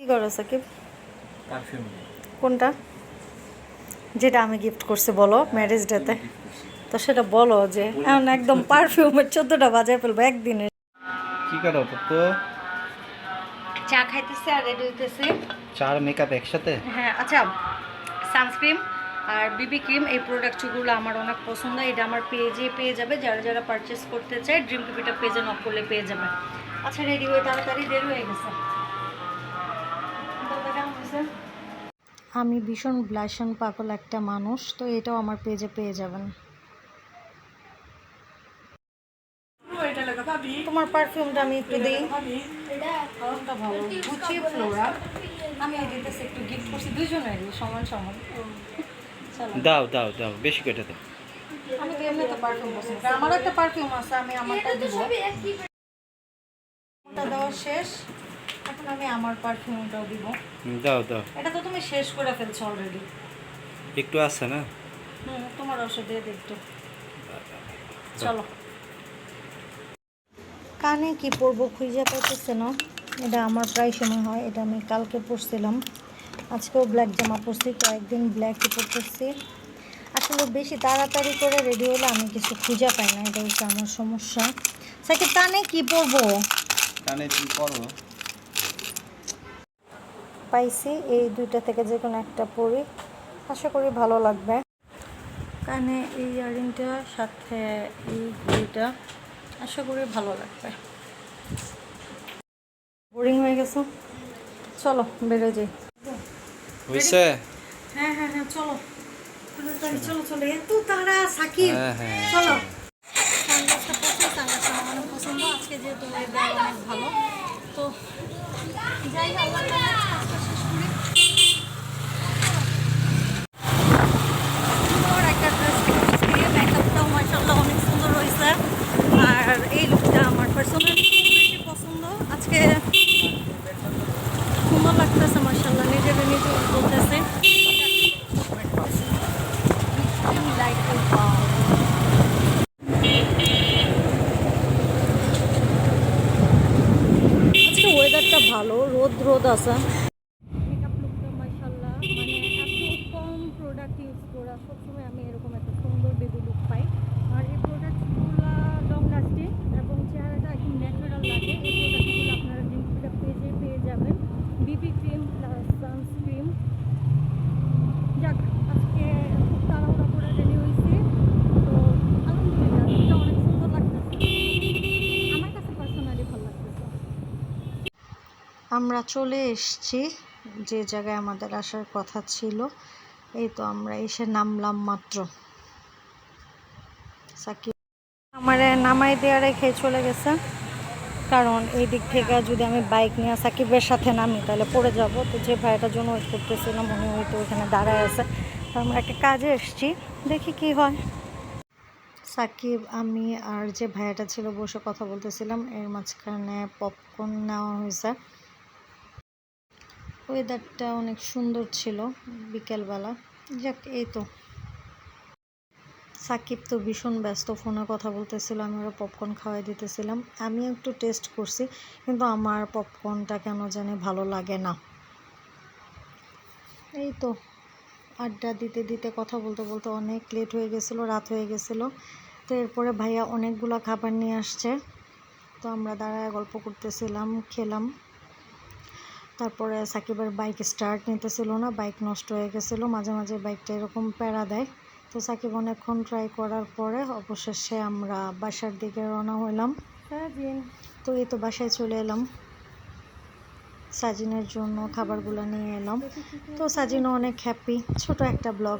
কি করো সাকিব? পারফিউম। কোনটা? যেটা আমি গিফট করছি বলো ম্যারেজ ডেতে। তো সেটা বলো যে এখন একদম পারফিউমের 14টা বাজায় ফেলবো একদিনে। কি করো তো? চা খাইতেছে আর রেডি হইতেছে। চার মেকআপ একসাথে? হ্যাঁ আচ্ছা, সানস্ক্রিন আর বিবি ক্রিম এই প্রোডাক্টগুলো আমার অনেক পছন্দ। এটা আমার পেজে পেয়ে যাবে, যারা যারা পারচেস করতে চায় ড্রিম পিপিটা পেজে নক করলে পেয়ে যাবে। আচ্ছা রেডি হয়ে তাড়াতাড়ি দেরি হয়ে গেছে। আমি ভীষণ ব্লাশন পাগল একটা মানুষ, তো এটাও আমার পেজে পেয়ে যাবেন। তোমার পারফিউমটা আমি একটু দিই। ভালো গুচি ফ্লোরা আমি দিতেছি, একটু গিফট করছি দুজনেরই সমান সমান। দাও দাও দাও, বেশি কেটে দাও। আমি তো এমনি তো পারফিউম পছন্দ করি, আমারও একটা পারফিউম আছে, আমি আমারটা দিব। ওটা দেওয়া শেষ, এখন আমি আমার পারফিউমটাও দিব। দাও দাও। এটা তো তুমি শেষ করে ফেলছো অলরেডি। একটু আছে না? তোমার ওষুধ দিয়ে একটু। চলো, কানে কি পরবো খুঁজে পাইতেছে না। এটা আমার প্রায় সময় হয়, এটা আমি কালকে পরছিলাম, আজকেও ব্ল্যাক জামা পরছি, কয়েকদিন ব্ল্যাকই পরতেছি। আসলে বেশি তাড়াতাড়ি করে রেডি হলে আমি কিছু খুঁজে পাই না, এটা হচ্ছে আমার সমস্যা। সাকিব কানে কি পরবো? কানে কি করো? পাইছি, এই দুইটা থেকে যে কোনো একটা পরি, আশা করি ভালো লাগবে। কানে এই ইয়ারিংটা সাথে এই দুইটা, আশা করি ভালো লাগবে। বোরিং হয়ে গেছে, চলো বেরো যাই। হইছে? হ্যাঁ হ্যাঁ হ্যাঁ চলো চলো চলো, এত তাড়া সাকিব। চলো, সানগ্লাসটা পরছি, সানগ্লাসটা আমার অনেক পছন্দ। আজকে যেহেতু ওয়েদার অনেক ভালো, তো যাই আল্লাহ কাজটা শেষ করি। সুন্দর একটা ড্রেস পরছি, মেকআপটাও মাশাআল্লাহ অনেক সুন্দর হয়েছে। আর এই লুকটা আমার পার্সোনালি খুবই পছন্দ। আজকে সুন্দর লাগতেছে মাশাআল্লাহ, নিজের নিজে বলতেছে। আজকে ওয়েদারটা ভালো, রোদ রোদ আছে। মেকআপ লুকটা মাশাআল্লাহ, মানে এত কম প্রোডাক্ট ইউজ করা, সবসময় আমি এরকম একটা সুন্দর বেবি লুক পাই। আর এই প্রোডাক্টসগুলো লং লাস্টিং এবং চেহারাটা একদম ন্যাচারাল লাগে। এই প্রোডাক্টগুলো আপনারা জিনিসটা পেজে পেয়ে যাবেন, বিবি ক্রিম প্লাস সানস্ক্রিন। যাক, আজকে খুব তাড়াহুড়া করে রেডি হয়েছি, তো আলহামদুলিল্লাহ লুকটা অনেক সুন্দর লাগতেছে, আমার কাছে পার্সোনালি ভালো লাগতেছে। আমরা চলে এসেছি যে জায়গায় আমাদের আসার কথা ছিল। এই তো আমরা এসে নামলাম মাত্র। সাকিব আমারে নামাই দেওয়া রেখে চলে গেছে, কারণ এই দিক থেকে যদি আমি বাইক নিয়ে সাকিবের সাথে নামি তাহলে পড়ে যাব। তো যে ভাইটার জন্য ওয়েট করতেছিলাম উনি হয়তো ওইখানে দাঁড়ায় আছে। তো আমরা একটা কাজে এসেছি, দেখি কি হয়। সাকিব, আমি আর যে ভাইয়াটা ছিল বসে কথা বলতেছিলাম, এর মাঝখানে পপকর্ন নেওয়া হয়েছে। ওয়েদারটা অনেক সুন্দর ছিল বিকেলবেলা। যাক, এই তো। সাকিব তো ভীষণ ব্যস্ত, ফোনে কথা বলতেছিল, আমি ওরা পপকর্ন খাওয়াই দিতেছিলাম। আমি একটু টেস্ট করছি, কিন্তু আমার পপকর্নটা কেন জানি ভালো লাগে না। এই তো আড্ডা দিতে দিতে কথা বলতে বলতে অনেক লেট হয়ে গেছিলো, রাত হয়ে গেছিলো। তো এরপরে ভাইয়া অনেকগুলো খাবার নিয়ে আসছে, তো আমরা দাঁড়ায় গল্প করতেছিলাম, খেলাম। তারপরে সাকিবের বাইক স্টার্ট নিতেছিল না, বাইক নষ্ট হয়ে গেছিলো, মাঝে মাঝে বাইকটা এরকম প্যারা দেয়। তো সাকিব অনেকক্ষণ ট্রাই করার পরে অবশেষে আমরা বাসার দিকে রওনা হইলাম। তো এই তো বাসায় চলে এলাম, সাজিনের জন্য খাবারগুলো নিয়ে এলাম। তো সাজিনও অনেক হ্যাপি। ছোট একটা ব্লগ।